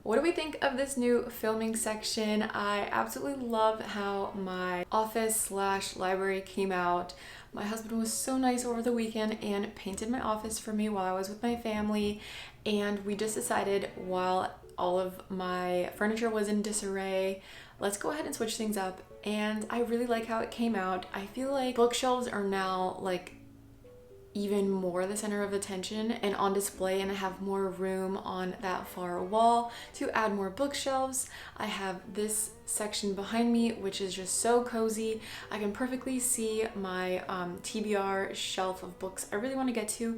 What do we think of this new filming section? I absolutely love how my office slash library came out. My husband was so nice over the weekend and painted my office for me while I was with my family. And we just decided, while all of my furniture was in disarray, let's go ahead and switch things up. And I really like how it came out. I feel like bookshelves are now like even more the center of attention and on display, and I have more room on that far wall to add more bookshelves. I have this section behind me which is just so cozy. I can perfectly see my TBR shelf of books I really want to get to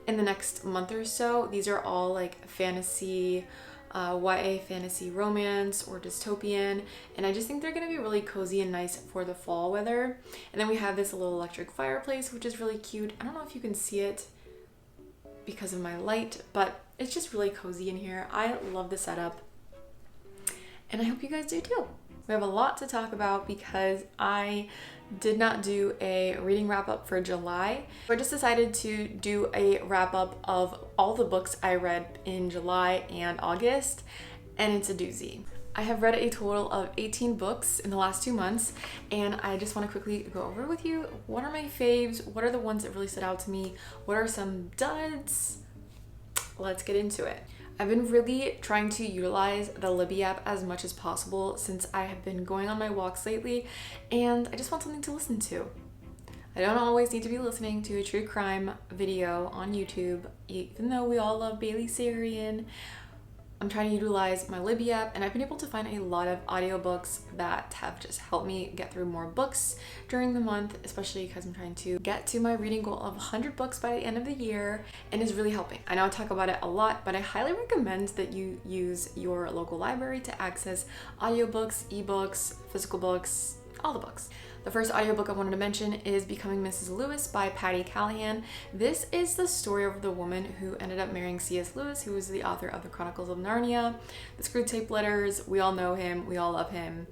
in the next month or so. These are all like fantasy, YA fantasy romance or dystopian, and I just think they're gonna be really cozy and nice for the fall weather. And then we have this little electric fireplace which is really cute. I don't know if you can see it because of my light, but it's just really cozy in here. I love the setup and I hope you guys do too. We have a lot to talk about because I did not do a reading wrap up for July. I just decided to do a wrap up of all the books I read in July and August, and it's a doozy. I have read a total of 18 books in the last 2 months, and I just want to quickly go over with you what are my faves, what are the ones that really stood out to me, what are some duds. Let's get into it. I've been really trying to utilize the Libby app as much as possible since I have been going on my walks lately, and I just want something to listen to. I don't always need to be listening to a true crime video on YouTube, even though we all love Bailey Sarian. I'm trying to utilize my Libby app, and I've been able to find a lot of audiobooks that have just helped me get through more books during the month, especially because I'm trying to get to my reading goal of 100 books by the end of the year, and it's really helping. I know I talk about it a lot, but I highly recommend that you use your local library to access audiobooks, ebooks, physical books, all the books. The first audiobook I wanted to mention is Becoming Mrs. Lewis by Patti Callahan. This is the story of the woman who ended up marrying C.S. Lewis, who was the author of the Chronicles of Narnia, the Screwtape Letters. We all know him, we all love him.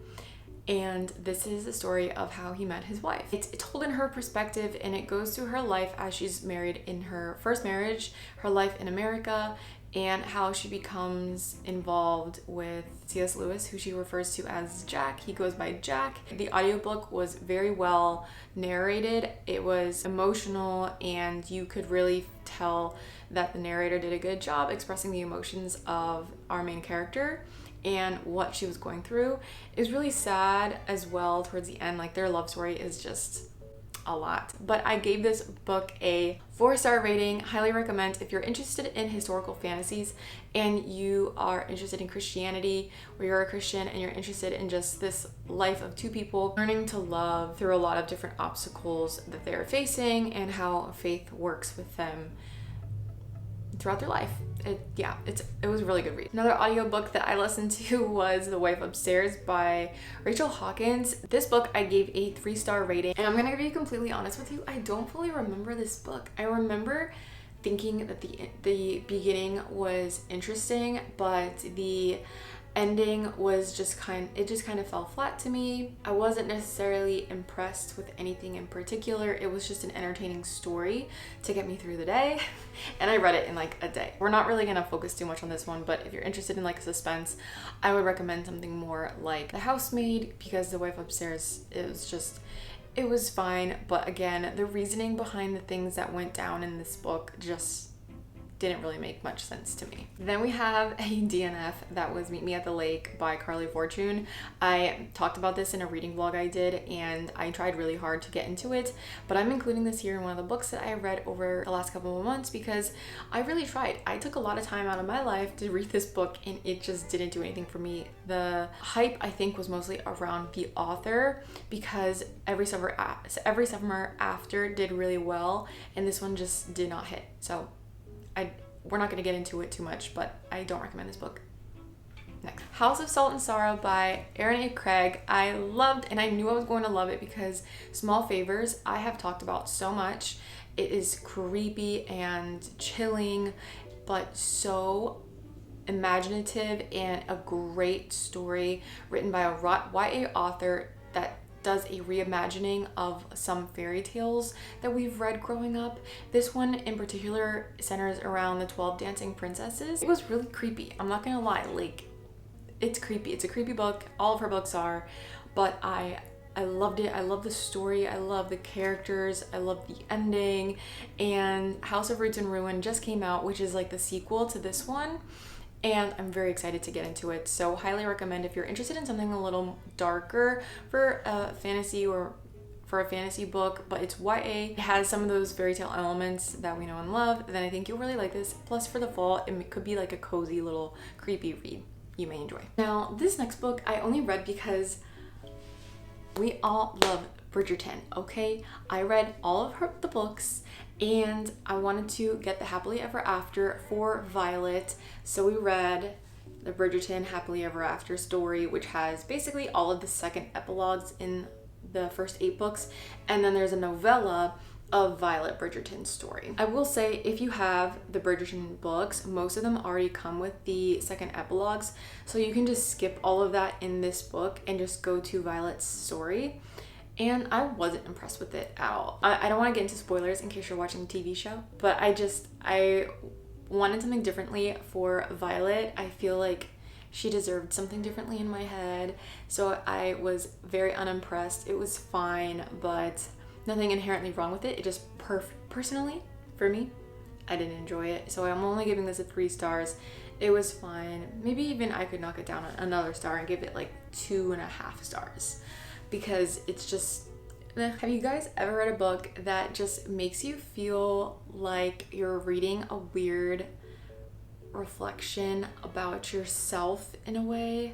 And this is the story of how he met his wife. It's told in her perspective, and it goes through her life as she's married in her first marriage, her life in America, and how she becomes involved with C.S. Lewis, who she refers to as Jack. He goes by Jack. The audiobook was very well narrated. It was emotional, and you could really tell that the narrator did a good job expressing the emotions of our main character and what she was going through. It was really sad as well towards the end. Like, their love story is just a lot. But I gave this book a 4-star rating. Highly recommend if you're interested in historical fantasies and you are interested in Christianity, or you're a Christian and you're interested in just this life of two people learning to love through a lot of different obstacles that they're facing and how faith works with them throughout their life. It was a really good read. Another audiobook that I listened to was The Wife Upstairs by Rachel Hawkins. This book I gave a 3-star rating, and I'm gonna be completely honest with you, I don't fully remember this book. I remember thinking that the beginning was interesting, but the ending was just kind of fell flat to me. I wasn't necessarily impressed with anything in particular. It was just an entertaining story to get me through the day, and I read it in like a day. We're not really gonna focus too much on this one, but if you're interested in like suspense, I would recommend something more like The Housemaid, because The Wife Upstairs, it was fine, but again, the reasoning behind the things that went down in this book just didn't really make much sense to me. Then we have a DNF that was Meet Me at the Lake by Carley Fortune. I talked about this in a reading vlog I did, and I tried really hard to get into it, but I'm including this here in one of the books that I read over the last couple of months because I really tried. I took a lot of time out of my life to read this book, and it just didn't do anything for me. The hype, I think, was mostly around the author because Every Summer After did really well, and this one just did not hit. So we're not going to get into it too much, but I don't recommend this book. Next, House of Salt and Sorrow by Erin A. Craig. I loved, and I knew I was going to love it because Small Favors I have talked about so much. It is creepy and chilling, but so imaginative, and a great story written by a YA author that does a reimagining of some fairy tales that we've read growing up. This one in particular centers around the 12 dancing princesses. It was really creepy, I'm not gonna lie. Like, it's creepy. It's a creepy book. All of her books are, but I loved it. I love the story. I love the characters. I love the ending. And House of Roots and Ruin just came out, which is like the sequel to this one. And I'm very excited to get into it. So highly recommend if you're interested in something a little darker for a fantasy or for a fantasy book, but it's YA. It has some of those fairy tale elements that we know and love. Then I think you'll really like this. Plus for the fall, it could be like a cozy little creepy read you may enjoy. Now, this next book I only read because we all love Bridgerton, okay? I read all of the books and I wanted to get the Happily Ever After for Violet. So we read the Bridgerton Happily Ever After story, which has basically all of the second epilogues in the first 8 books. And then there's a novella of Violet Bridgerton's story. I will say, if you have the Bridgerton books, most of them already come with the second epilogues, so you can just skip all of that in this book and just go to Violet's story. And I wasn't impressed with it at all. I don't want to get into spoilers in case you're watching the TV show, but I wanted something differently for Violet. I feel like she deserved something differently in my head, so I was very unimpressed. It was fine, but nothing inherently wrong with it. It just personally, for me, I didn't enjoy it. So I'm only giving this a 3 stars. It was fine. Maybe even I could knock it down another star and give it like 2.5 stars, because it's just, Have you guys ever read a book that just makes you feel like you're reading a weird reflection about yourself in a way?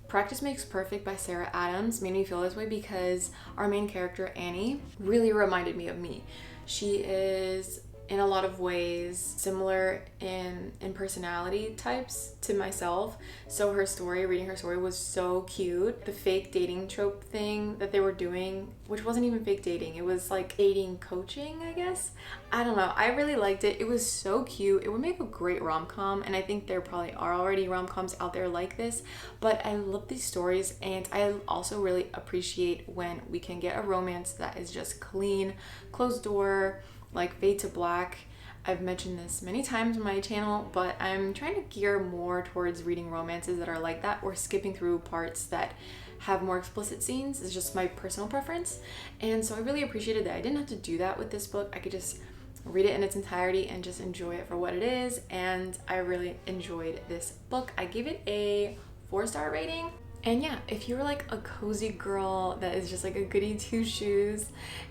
Practice Makes Perfect by Sarah Adams made me feel this way because our main character, Annie, really reminded me of me. She is in a lot of ways similar in personality types to myself. So reading her story was so cute. The fake dating trope thing that they were doing, which wasn't even fake dating, it was like dating coaching, I guess. I don't know. I really liked it. It was so cute. It would make a great rom-com, and I think there probably are already rom-coms out there like this, but I love these stories, and I also really appreciate when we can get a romance that is just clean, closed door, like fade to black. I've mentioned this many times on my channel, but I'm trying to gear more towards reading romances that are like that, or skipping through parts that have more explicit scenes. It's just my personal preference. And so I really appreciated that I didn't have to do that with this book. I could just read it in its entirety and just enjoy it for what it is. And I really enjoyed this book. I gave it a 4-star rating. And yeah, if you're like a cozy girl that is just like a goody two-shoes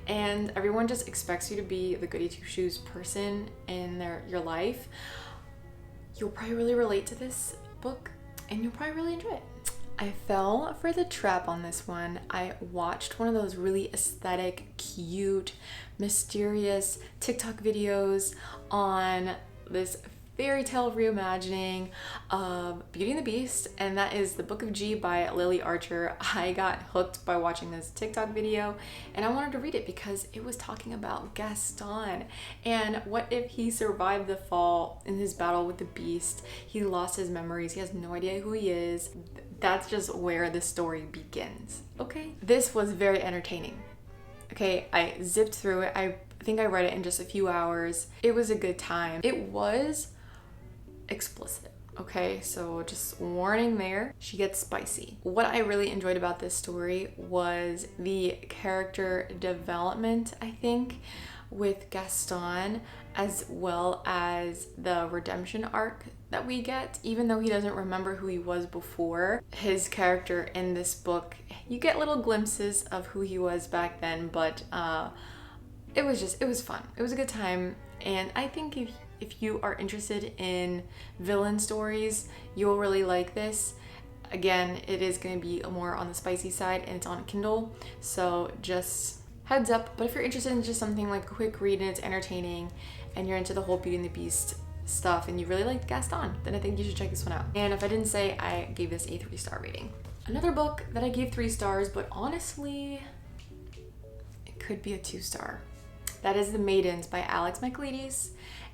and everyone just expects you to be the goody two-shoes person in your life, you'll probably really relate to this book and you'll probably really enjoy it. I fell for the trap on this one. I watched one of those really aesthetic, cute, mysterious TikTok videos on this fairy tale reimagining of Beauty and the Beast, and that is The Book of G by Lily Archer. I got hooked by watching this TikTok video, and I wanted to read it because it was talking about Gaston, and what if he survived the fall in his battle with the Beast. He lost his memories. He has no idea who he is. That's just where the story begins, okay? This was very entertaining. Okay, I zipped through it. I think I read it in just a few hours. It was a good time. It was explicit, okay? So just warning there, she gets spicy. What I really enjoyed about this story was the character development, I think, with Gaston, as well as the redemption arc that we get. Even though he doesn't remember who he was before, his character in this book, you get little glimpses of who he was back then, but it was fun. It was a good time, and I think if you are interested in villain stories, you'll really like this. Again, it is going to be more on the spicy side, and it's on Kindle, so just heads up. But if you're interested in just something like a quick read and it's entertaining, and you're into the whole Beauty and the Beast stuff, and you really liked Gaston, then I think you should check this one out. And if I didn't say, I gave this a 3-star rating. Another book that I gave 3 stars, but honestly, it could be a 2-star. That is The Maidens by Michaeledes.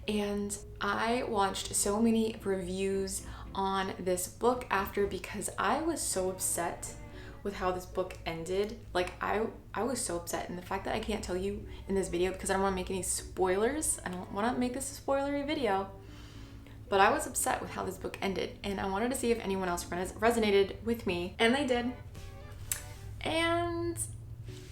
And I watched so many reviews on this book after, because I was so upset with how this book ended. Like I was so upset, and the fact that I can't tell you in this video because I don't want to make any spoilers. I don't want to make this a spoilery video. But I was upset with how this book ended, and I wanted to see if anyone else resonated with me, and they did. And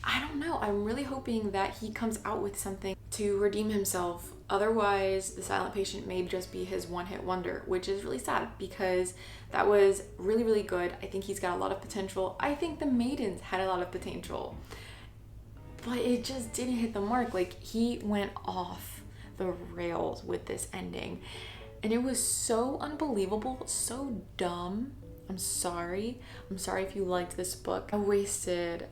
I don't know, I'm really hoping that he comes out with something to redeem himself. Otherwise, The Silent Patient may just be his one-hit wonder, which is really sad because that was really, really good. I think he's got a lot of potential. I think the Maidens had a lot of potential, but it just didn't hit the mark. Like, he went off the rails with this ending, and it was so unbelievable, so dumb. I'm sorry if you liked this book. I wasted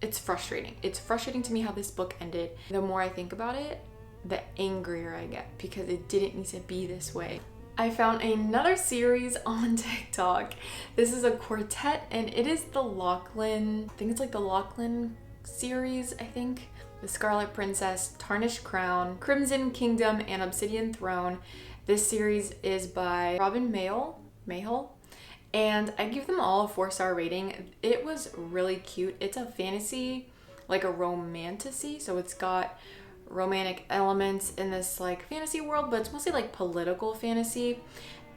it's frustrating. It's frustrating to me how this book ended. The more I think about it, the angrier I get because it didn't need to be this way. I found another series on TikTok. This is a quartet, and it is the Lochlan, I think it's like the Lochlan series, I think. The Scarlet Princess, Tarnished Crown, Crimson Kingdom, and Obsidian Throne. This series is by Robin Mahle, and I give them all a 4-star rating. It was really cute. It's a fantasy, like a romantasy, so it's got romantic elements in this like fantasy world, but it's mostly like political fantasy,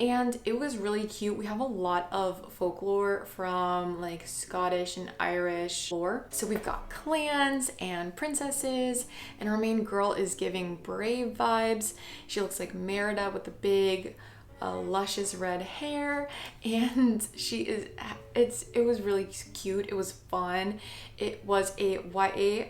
and it was really cute. We have a lot of folklore from like Scottish and Irish lore. So we've got clans and princesses, and our main girl is giving brave vibes. She looks like Merida with the big luscious red hair, and it was really cute. It was fun. It was a YA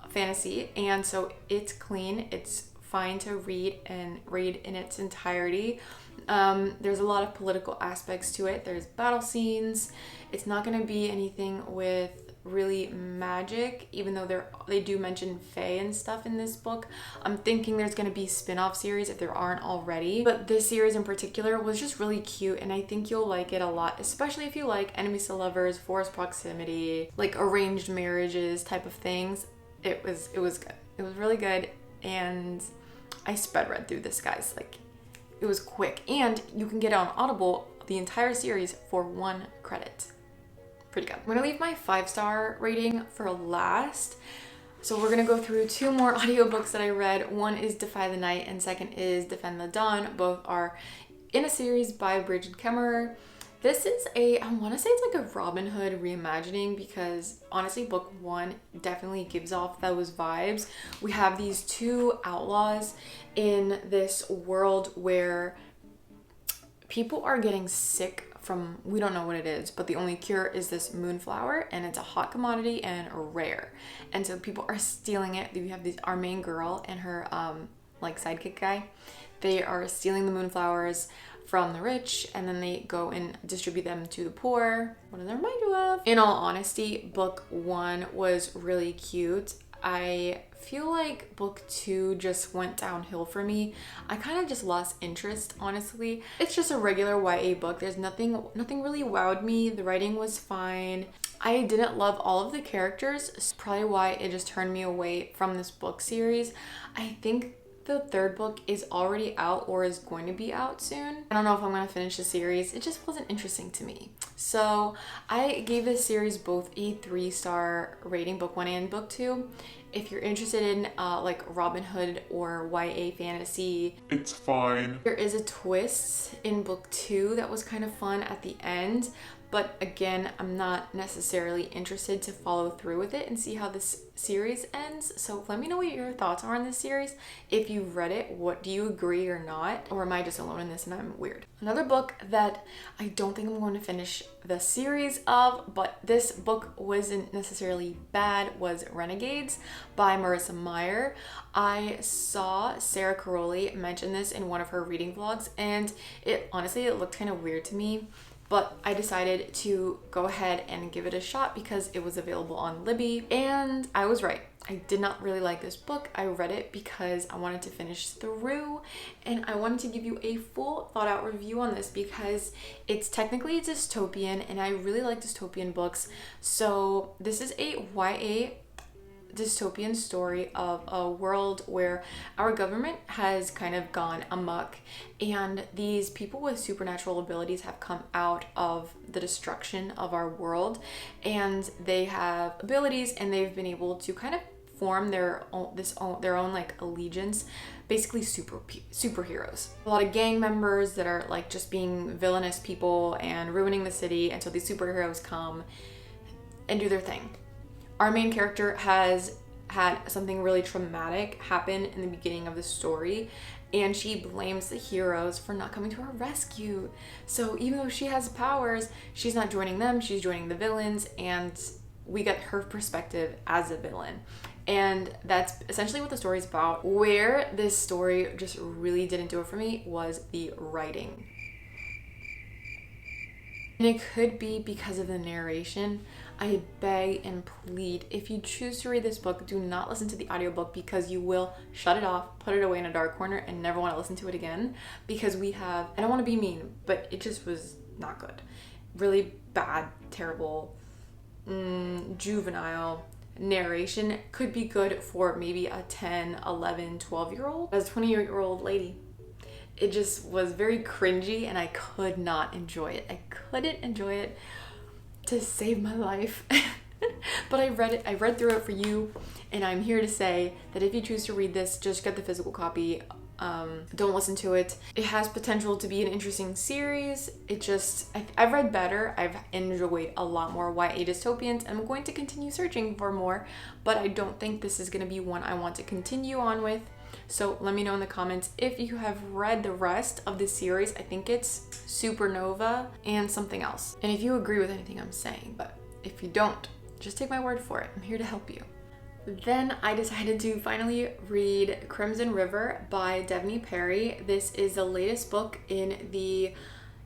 fantasy, and so it's clean, it's fine to read in its entirety. There's a lot of political aspects to it. There's battle scenes. It's not going to be anything with really magic, even though they do mention fae and stuff in this book. I'm thinking there's going to be spin-off series if there aren't already, but this series in particular was just really cute, and I think you'll like it a lot, especially if you like enemies to lovers, forced proximity, like arranged marriages type of things. It was good. It was really good, and I sped read through this, guys. Like, it was quick, and you can get it on Audible the entire series for 1 credit. Pretty good. I'm gonna leave my 5-star rating for last. So we're gonna go through 2 more audiobooks that I read. One is Defy the Night, and second is Defend the Dawn. Both are in a series by Brigid Kemmerer. This is I want to say it's like a Robin Hood reimagining, because honestly book 1 definitely gives off those vibes. We have these 2 outlaws in this world where people are getting sick from, we don't know what it is, but the only cure is this moonflower, and it's a hot commodity and rare. And so people are stealing it. We have our main girl and her like sidekick guy. They are stealing the moonflowers from the rich, and then they go and distribute them to the poor. What does that remind you of? In all honesty, book 1 was really cute. I feel like book 2 just went downhill for me. I kind of just lost interest, honestly. It's just a regular YA book. There's nothing really wowed me. The writing was fine. I didn't love all of the characters. It's probably why it just turned me away from this book series. I think the 3rd book is already out or is going to be out soon. I don't know if I'm going to finish the series. It just wasn't interesting to me. So I gave this series both a 3-star rating, book 1 and book 2. If you're interested in like Robin Hood or YA fantasy, it's fine. There is a twist in book 2 that was kind of fun at the end. But again, I'm not necessarily interested to follow through with it and see how this series ends. So let me know what your thoughts are on this series. If you've read it, what do you agree or not? Or am I just alone in this and I'm weird? Another book that I don't think I'm going to finish the series of, but this book wasn't necessarily bad, was Renegades by Marissa Meyer. I saw Sarah Caroley mention this in one of her reading vlogs, and it looked kind of weird to me. But I decided to go ahead and give it a shot because it was available on Libby, and I was right. I did not really like this book. I read it because I wanted to finish through, and I wanted to give you a full thought out review on this because it's technically dystopian, and I really like dystopian books. So this is a YA dystopian story of a world where our government has kind of gone amok, and these people with supernatural abilities have come out of the destruction of our world, and they have abilities, and they've been able to kind of form their own like allegiance, basically superheroes. A lot of gang members that are like just being villainous people and ruining the city until these superheroes come and do their thing. Our main character has had something really traumatic happen in the beginning of the story, and she blames the heroes for not coming to her rescue. So even though she has powers, she's not joining them, she's joining the villains, and we get her perspective as a villain. And that's essentially what the story's about. Where this story just really didn't do it for me was the writing. And it could be because of the narration. I beg and plead, if you choose to read this book, do not listen to the audiobook, because you will shut it off, put it away in a dark corner, and never want to listen to it again. Because I don't want to be mean, but it just was not good. Really bad, terrible, juvenile narration. Could be good for maybe a 10, 11, 12-year-old. As a 20-year-old lady, it just was very cringy, and I could not enjoy it. I couldn't enjoy it to save my life. But I read through it for you, and I'm here to say that if you choose to read this, just get the physical copy. Don't listen to it. It has potential to be an interesting series. I've read better. I've enjoyed a lot more YA dystopians, and I'm going to continue searching for more, but I don't think this is going to be one I want to continue on with. So let me know in the comments if you have read the rest of the series. I think it's Supernova and something else. And if you agree with anything I'm saying, but if you don't, just take my word for it. I'm here to help you. Then I decided to finally read Crimson River by Devney Perry. This is the latest book in the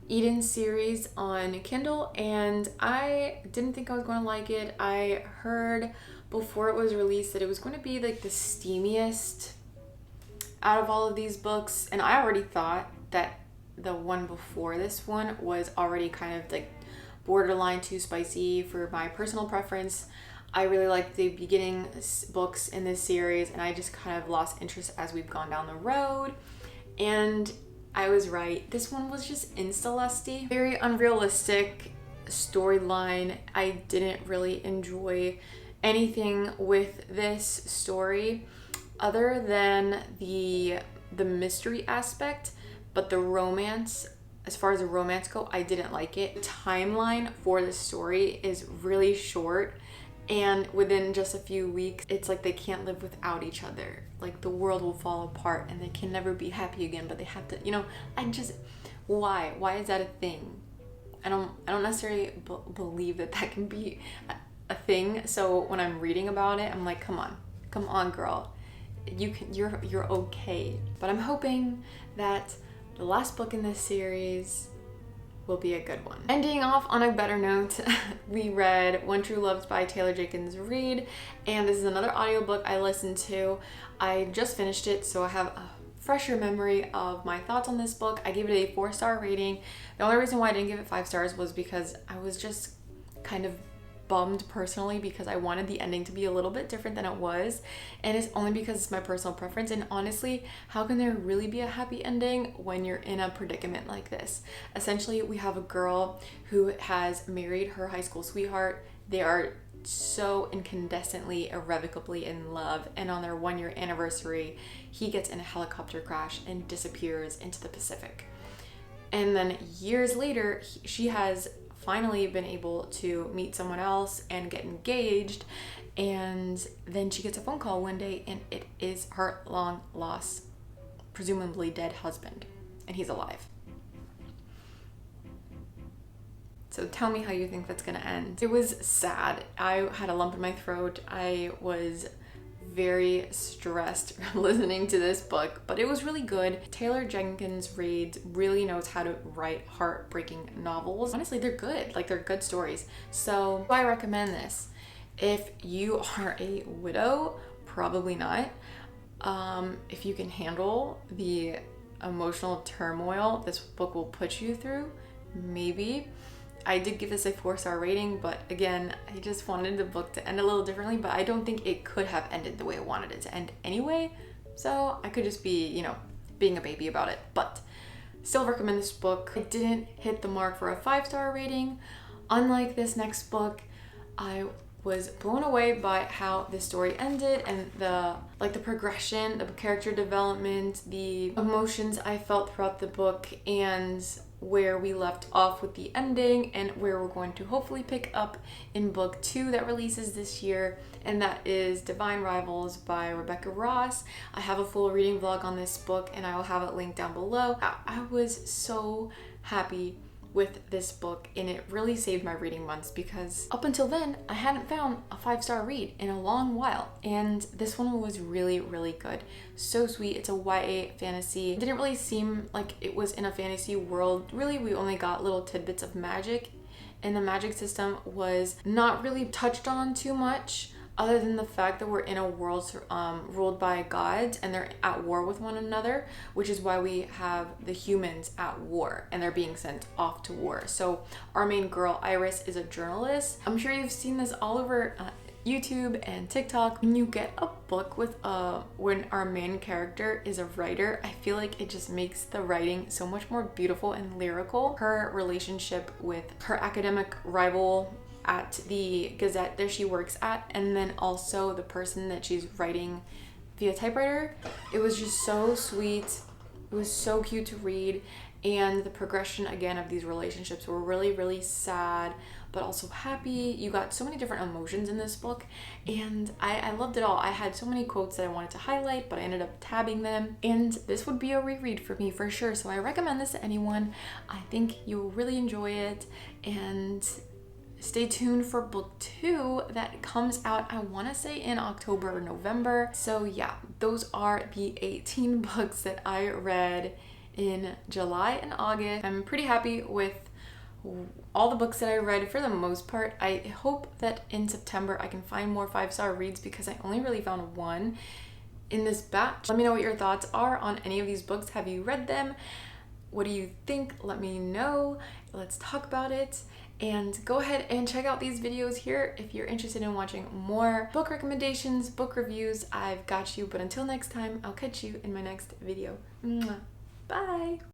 Eden series on Kindle, and I didn't think I was going to like it. I heard before it was released that it was going to be like the steamiest out of all of these books, and I already thought that the one before this one was already kind of like borderline too spicy for my personal preference. I really liked the beginning books in this series, and I just kind of lost interest as we've gone down the road. And I was right. This one was just insta-lusty. Very unrealistic storyline. I didn't really enjoy anything with this story other than the mystery aspect, but the romance, as far as the romance go, I didn't like it. The timeline for this story is really short, and within just a few weeks, it's like they can't live without each other. Like the world will fall apart and they can never be happy again, but they have to, why? Why is that a thing? I don't necessarily believe that can be a thing. So when I'm reading about it, I'm like, come on, girl. You're okay. But I'm hoping that the last book in this series will be a good one. Ending off on a better note, we read One True Loves by Taylor Jenkins Reid, and this is another audiobook I listened to. I just finished it, so I have a fresher memory of my thoughts on this book. I gave it a 4-star rating. The only reason why I didn't give it 5 stars was because I was just kind of bummed personally, because I wanted the ending to be a little bit different than it was, and it's only because it's my personal preference. And honestly, how can there really be a happy ending when you're in a predicament like this? Essentially, we have a girl who has married her high school sweetheart. They are so incandescently, irrevocably in love, and on their 1-year anniversary, he gets in a helicopter crash and disappears into the Pacific. And then years later, she has finally been able to meet someone else and get engaged, and then she gets a phone call one day, and it is her long lost, presumably dead husband, and he's alive. So tell me how you think that's gonna end. It was sad. I had a lump in my throat. I was very stressed listening to this book, but it was really good. Taylor Jenkins Reid really knows how to write heartbreaking novels. Honestly, they're good. Like, they're good stories. So I recommend this. If you are a widow, probably not. If you can handle the emotional turmoil this book will put you through, maybe. I did give this a 4-star rating, but again, I just wanted the book to end a little differently, but I don't think it could have ended the way I wanted it to end anyway. So I could just be, you know, being a baby about it. But still recommend this book. It didn't hit the mark for a 5-star rating. Unlike this next book, I was blown away by how the story ended and the progression, the character development, the emotions I felt throughout the book, and where we left off with the ending and where we're going to hopefully pick up in book 2 that releases this year, and that is Divine Rivals by Rebecca Ross. I have a full reading vlog on this book and I will have it linked down below. I was so happy with this book, and it really saved my reading months because up until then I hadn't found a 5-star read in a long while, and this one was really, really good. So sweet. It's a YA fantasy. It didn't really seem like it was in a fantasy world. Really, we only got little tidbits of magic, and the magic system was not really touched on too much, other than the fact that we're in a world ruled by gods and they're at war with one another, which is why we have the humans at war and they're being sent off to war. So our main girl, Iris, is a journalist. I'm sure you've seen this all over YouTube and TikTok. When you get a book with when our main character is a writer, I feel like it just makes the writing so much more beautiful and lyrical. Her relationship with her academic rival at the Gazette that she works at, and then also the person that she's writing via typewriter. It was just so sweet. It was so cute to read, and the progression again of these relationships were really, really sad but also happy. You got so many different emotions in this book, and I loved it all. I had so many quotes that I wanted to highlight, but I ended up tabbing them, and this would be a reread for me for sure. So I recommend this to anyone. I think you'll really enjoy it, and stay tuned for book 2 that comes out, I want to say in October or November. So yeah, those are the 18 books that I read in July and August. I'm pretty happy with all the books that I read for the most part. I hope that in September I can find more 5-star reads because I only really found one in this batch. Let me know what your thoughts are on any of these books. Have you read them? What do you think? Let me know. Let's talk about it. And go ahead and check out these videos here if you're interested in watching more book recommendations, book reviews. I've got you. But until next time, I'll catch you in my next video. Mwah. Bye!